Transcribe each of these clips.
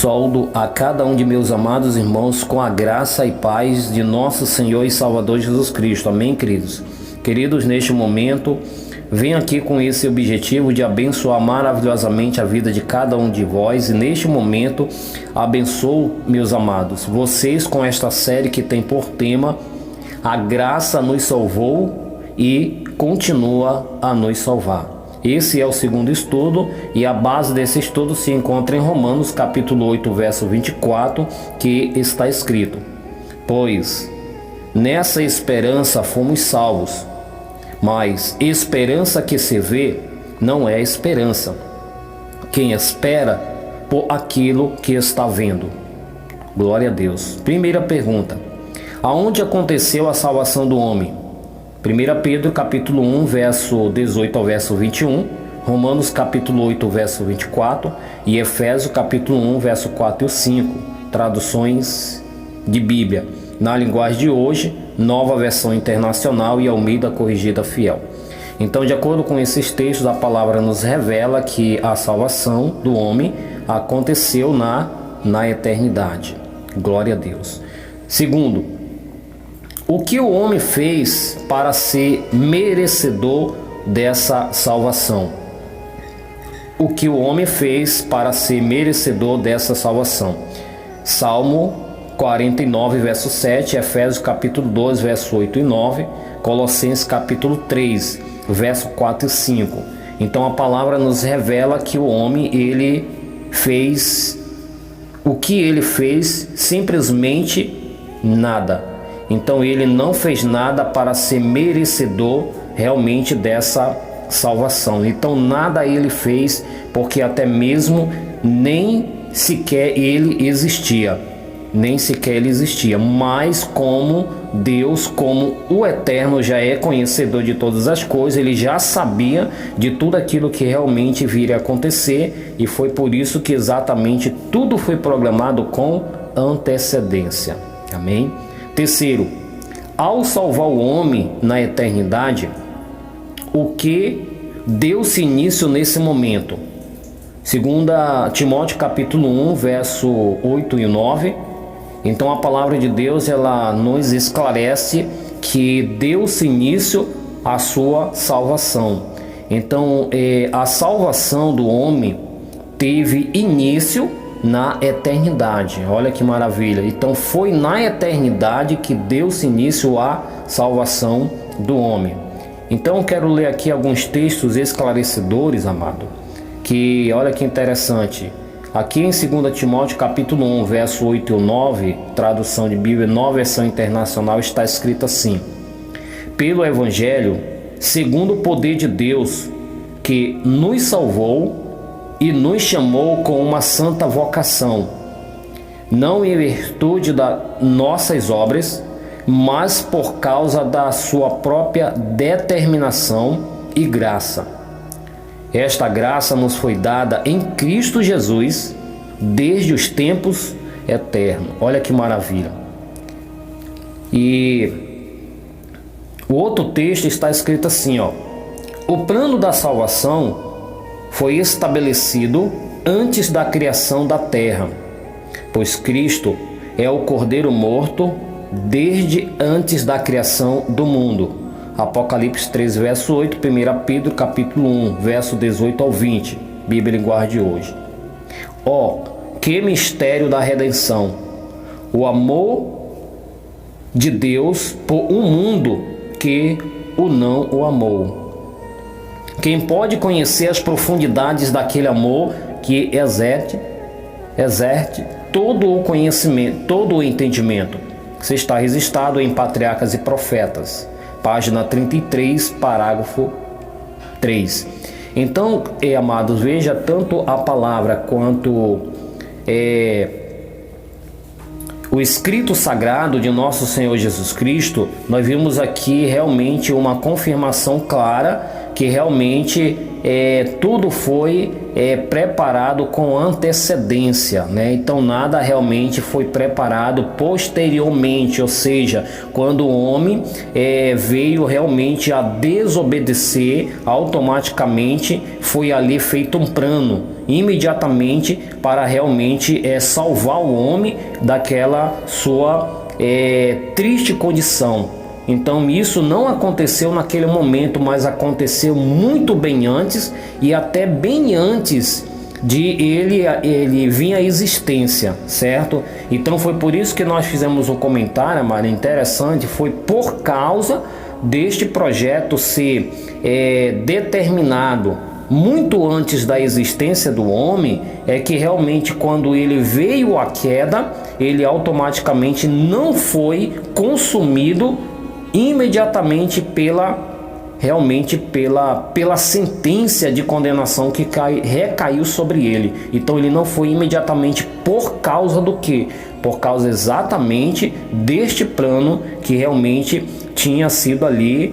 Saúdo a cada um de meus amados irmãos com a graça e paz de nosso Senhor e Salvador Jesus Cristo. Amém, queridos? Queridos, neste momento, venho aqui com esse objetivo de abençoar maravilhosamente a vida de cada um de vós. E neste momento, abençoo, meus amados, vocês com esta série que tem por tema A Graça nos Salvou e continua a nos salvar. Esse é o segundo estudo e a base desse estudo se encontra em Romanos capítulo 8, verso 24, que está escrito: Pois nessa esperança fomos salvos, mas esperança que se vê não é esperança. Quem espera por aquilo que está vendo. Glória a Deus. Primeira pergunta: aonde aconteceu a salvação do homem? 1 Pedro capítulo 1, verso 18 ao verso 21, Romanos capítulo 8, verso 24 e Efésios capítulo 1, verso 4 e 5, traduções de Bíblia. Na linguagem de hoje, Nova Versão Internacional e Almeida Corrigida Fiel. Então, de acordo com esses textos, a palavra nos revela que a salvação do homem aconteceu na eternidade. Glória a Deus. Segundo, o que o homem fez para ser merecedor dessa salvação? O que o homem fez para ser merecedor dessa salvação? Salmo 49, verso 7, Efésios capítulo 2, verso 8 e 9, Colossenses capítulo 3, verso 4 e 5. Então a palavra nos revela que o homem, ele fez o que ele fez, simplesmente nada. Então ele não fez nada para ser merecedor realmente dessa salvação. Então nada ele fez, porque até mesmo nem sequer ele existia. Mas como Deus, como o Eterno já é conhecedor de todas as coisas, ele já sabia de tudo aquilo que realmente viria a acontecer, e foi por isso que exatamente tudo foi programado com antecedência. Amém? Terceiro, ao salvar o homem na eternidade, o que deu-se início nesse momento? 2 Timóteo capítulo 1, verso 8 e 9. Então a palavra de Deus, ela nos esclarece que deu-se início à sua salvação. Então a salvação do homem teve início na eternidade. Olha que maravilha. Então foi na eternidade que deu-se início à salvação do homem. Então eu quero ler aqui alguns textos esclarecedores, amado, que olha que interessante. Aqui em 2 Timóteo capítulo 1, verso 8 e 9, tradução de Bíblia, Nova Versão Internacional, está escrito assim: Pelo Evangelho, segundo o poder de Deus, que nos salvou e nos chamou com uma santa vocação, não em virtude das nossas obras, mas por causa da sua própria determinação e graça. Esta graça nos foi dada em Cristo Jesus desde os tempos eternos. Olha que maravilha. E o outro texto está escrito assim, ó: o plano da salvação foi estabelecido antes da criação da terra, pois Cristo é o Cordeiro morto desde antes da criação do mundo. Apocalipse 3, verso 8, 1 Pedro capítulo 1, verso 18 ao 20, Bíblia Linguagem de hoje. Ó, que mistério da redenção! O amor de Deus por um mundo que o não o amou. Quem pode conhecer as profundidades daquele amor que exerte todo o conhecimento, todo o entendimento? Você está registrado em Patriarcas e Profetas, página 33, parágrafo 3. Então, amados, veja, tanto a palavra quanto o escrito sagrado de nosso Senhor Jesus Cristo, nós vimos aqui realmente uma confirmação clara que realmente tudo foi preparado com antecedência, né? Então nada realmente foi preparado posteriormente, ou seja, quando o homem veio realmente a desobedecer, automaticamente foi ali feito um plano. imediatamente para realmente salvar o homem daquela sua triste condição. Então isso não aconteceu naquele momento, mas aconteceu muito bem antes, e até bem antes de ele vir à existência, certo? Então foi por isso que nós fizemos um comentário, amado, interessante. Foi por causa deste projeto ser determinado muito antes da existência do homem, é que realmente quando ele veio à queda, ele automaticamente não foi consumido imediatamente pela sentença de condenação que recaiu sobre ele. Então ele não foi imediatamente por causa do quê? Por causa exatamente deste plano que realmente tinha sido ali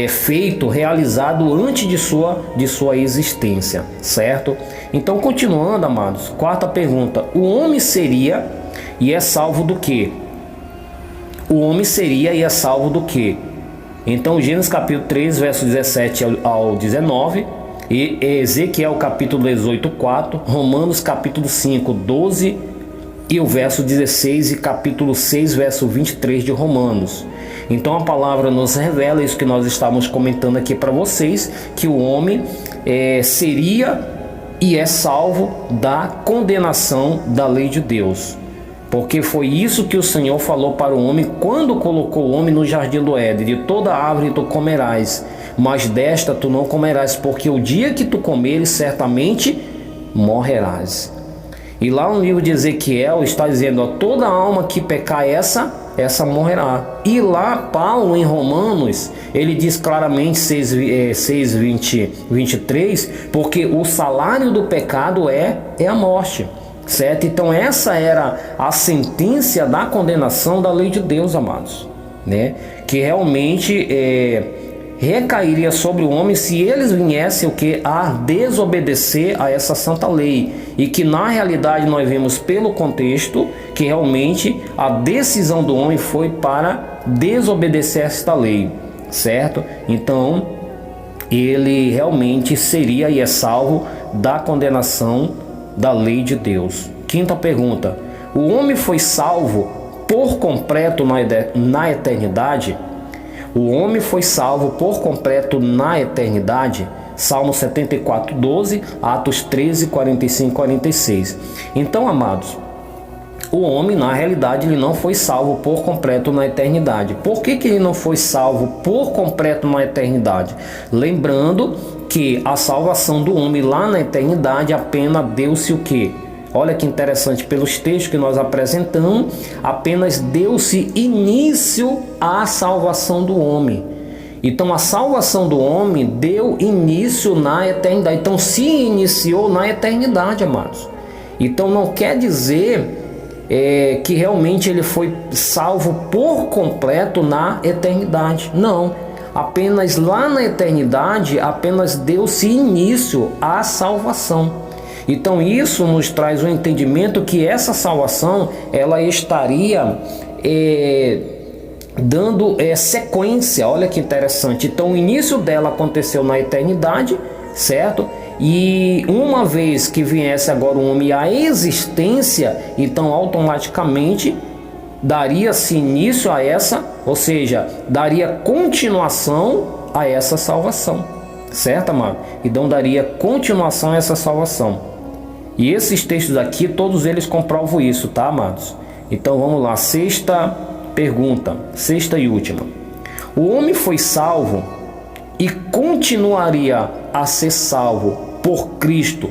feito, realizado antes de sua existência, certo? Então, continuando, amados, quarta pergunta: o homem seria e é salvo do quê? O homem seria e é salvo do quê? Então, Gênesis capítulo 3, verso 17 ao 19, e Ezequiel capítulo 18, 4, Romanos capítulo 5, 12 e o verso 16, e capítulo 6, verso 23 de Romanos. Então a palavra nos revela isso que nós estamos comentando aqui para vocês, que o homem seria e é salvo da condenação da lei de Deus. Porque foi isso que o Senhor falou para o homem quando colocou o homem no jardim do Éden: de toda árvore tu comerás, mas desta tu não comerás, porque o dia que tu comeres certamente morrerás. E lá no livro de Ezequiel está dizendo: ó, toda alma que pecar essa morrerá. E lá Paulo em Romanos, ele diz claramente 6:23, porque o salário do pecado é a morte, certo? Então essa era a sentença da condenação da lei de Deus, amados, né? Que realmente recairia sobre o homem se eles viessem a desobedecer a essa santa lei. E que na realidade nós vemos pelo contexto que realmente a decisão do homem foi para desobedecer esta lei, certo? Então ele realmente seria e é salvo da condenação da lei de Deus. Quinta pergunta: o homem foi salvo por completo na eternidade? O homem foi salvo por completo na eternidade? Salmo 74, 12, Atos 13, 45, 46. Então, amados, o homem, na realidade, ele não foi salvo por completo na eternidade. Por que ele não foi salvo por completo na eternidade? Lembrando que a salvação do homem lá na eternidade apenas deu-se o quê? Olha que interessante, pelos textos que nós apresentamos, apenas deu-se início à salvação do homem. Então a salvação do homem deu início na eternidade. Então se iniciou na eternidade, amados. Então não quer dizer que realmente ele foi salvo por completo na eternidade. Não. Apenas lá na eternidade, apenas deu-se início à salvação. Então isso nos traz o entendimento que essa salvação ela estaria dando sequência. Olha que interessante. Então o início dela aconteceu na eternidade, certo? E uma vez que viesse agora o homem à existência, então automaticamente daria-se início a essa, ou seja, daria continuação a essa salvação, certo, amado? Então daria continuação a essa salvação. E esses textos aqui, todos eles comprovam isso, tá, amados? Então vamos lá, sexta pergunta, sexta e última. O homem foi salvo e continuaria a ser salvo por Cristo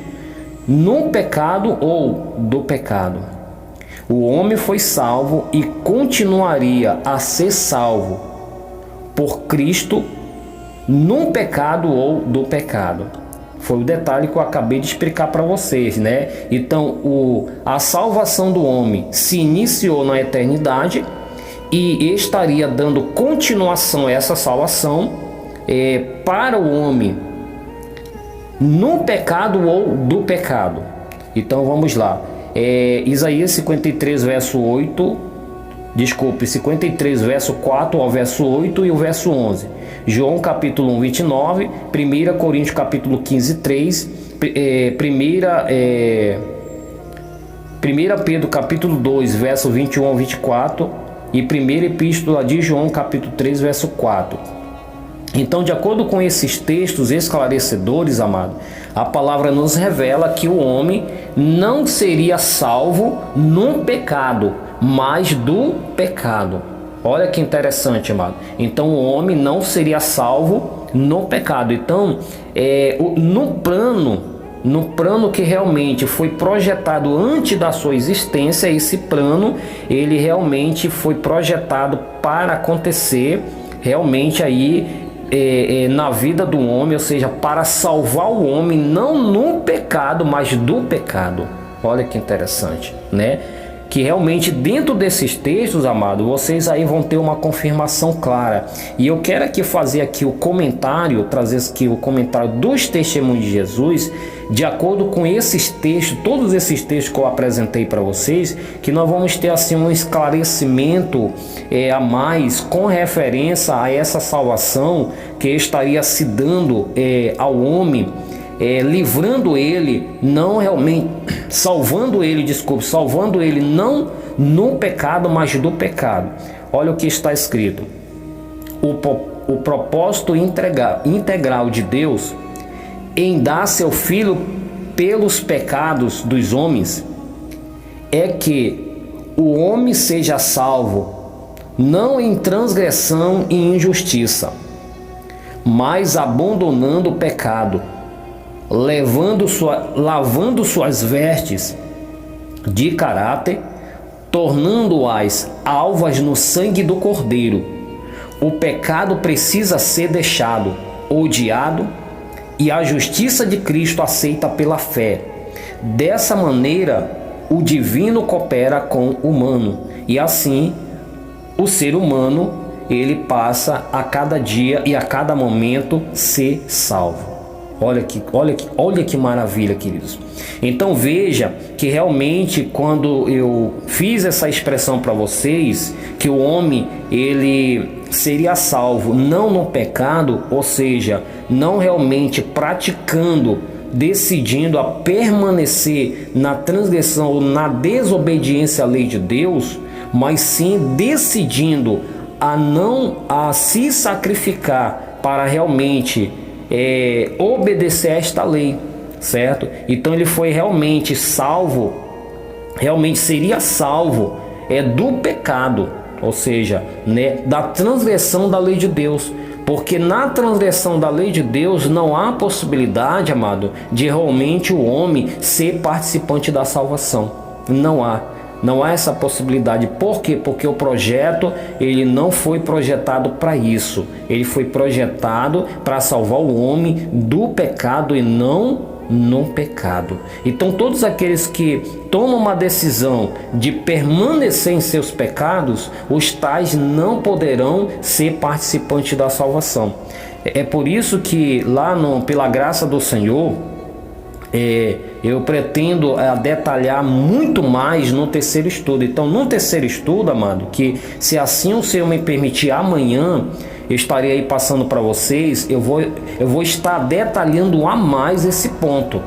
no pecado ou do pecado? O homem foi salvo e continuaria a ser salvo por Cristo no pecado ou do pecado? Foi o detalhe que eu acabei de explicar para vocês, né? Então a salvação do homem se iniciou na eternidade e estaria dando continuação a essa salvação para o homem no pecado ou do pecado. Então vamos lá. Isaías 53 verso 8, 53 verso 4 ao verso 8 e o verso 11. João capítulo 1, 29, 1 Coríntios capítulo 15, 3, 1 Pedro capítulo 2, verso 21 ao 24 e 1ª Epístola de João capítulo 3, verso 4. Então, de acordo com esses textos esclarecedores, amado, a palavra nos revela que o homem não seria salvo num pecado, mas do pecado. Olha que interessante, amado. Então, o homem não seria salvo no pecado. Então, no plano que realmente foi projetado antes da sua existência, esse plano, ele realmente foi projetado para acontecer realmente aí na vida do homem, ou seja, para salvar o homem não no pecado, mas do pecado. Olha que interessante, né? Que realmente dentro desses textos, amado, vocês aí vão ter uma confirmação clara. E eu quero aqui fazer aqui o comentário, trazer aqui o comentário dos testemunhos de Jesus, de acordo com esses textos, todos esses textos que eu apresentei para vocês, que nós vamos ter assim um esclarecimento a mais com referência a essa salvação que estaria se dando ao homem, livrando ele, não realmente, salvando ele não no pecado, mas do pecado. Olha o que está escrito: o propósito integral de Deus em dar seu Filho pelos pecados dos homens é que o homem seja salvo, não em transgressão e injustiça, mas abandonando o pecado, lavando suas vestes de caráter, tornando-as alvas no sangue do Cordeiro. O pecado precisa ser deixado, odiado, e a justiça de Cristo aceita pela fé. Dessa maneira, o divino coopera com o humano, e assim o ser humano ele passa a cada dia e a cada momento ser salvo. Olha que maravilha, queridos. Então veja que realmente quando eu fiz essa expressão para vocês, que o homem ele seria salvo não no pecado, ou seja, não realmente praticando, decidindo a permanecer na transgressão ou na desobediência à lei de Deus, mas sim decidindo a se sacrificar para realmente obedecer a esta lei, certo? Então ele foi realmente salvo, realmente seria salvo do pecado, ou seja, né, da transgressão da lei de Deus, porque na transgressão da lei de Deus não há possibilidade, amado, de realmente o homem ser participante da salvação. Não há essa possibilidade. Por quê? Porque o projeto ele não foi projetado para isso. Ele foi projetado para salvar o homem do pecado e não no pecado. Então todos aqueles que tomam uma decisão de permanecer em seus pecados, os tais não poderão ser participantes da salvação. É por isso que lá pela graça do Senhor, eu pretendo detalhar muito mais no terceiro estudo. Então no terceiro estudo, amado, que se assim o Senhor me permitir, amanhã eu estarei aí passando para vocês, eu vou estar detalhando a mais esse ponto.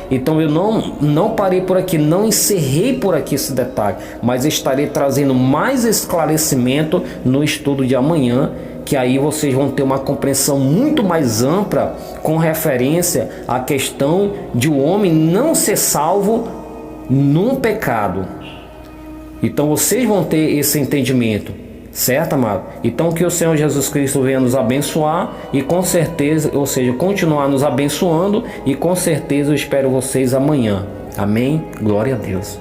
Então eu não parei por aqui, não encerrei por aqui esse detalhe, mas estarei trazendo mais esclarecimento no estudo de amanhã, que aí vocês vão ter uma compreensão muito mais ampla com referência à questão de o homem não ser salvo num pecado. Então vocês vão ter esse entendimento, certo, amado? Então que o Senhor Jesus Cristo venha nos abençoar e com certeza, ou seja, continuar nos abençoando, e com certeza eu espero vocês amanhã. Amém? Glória a Deus.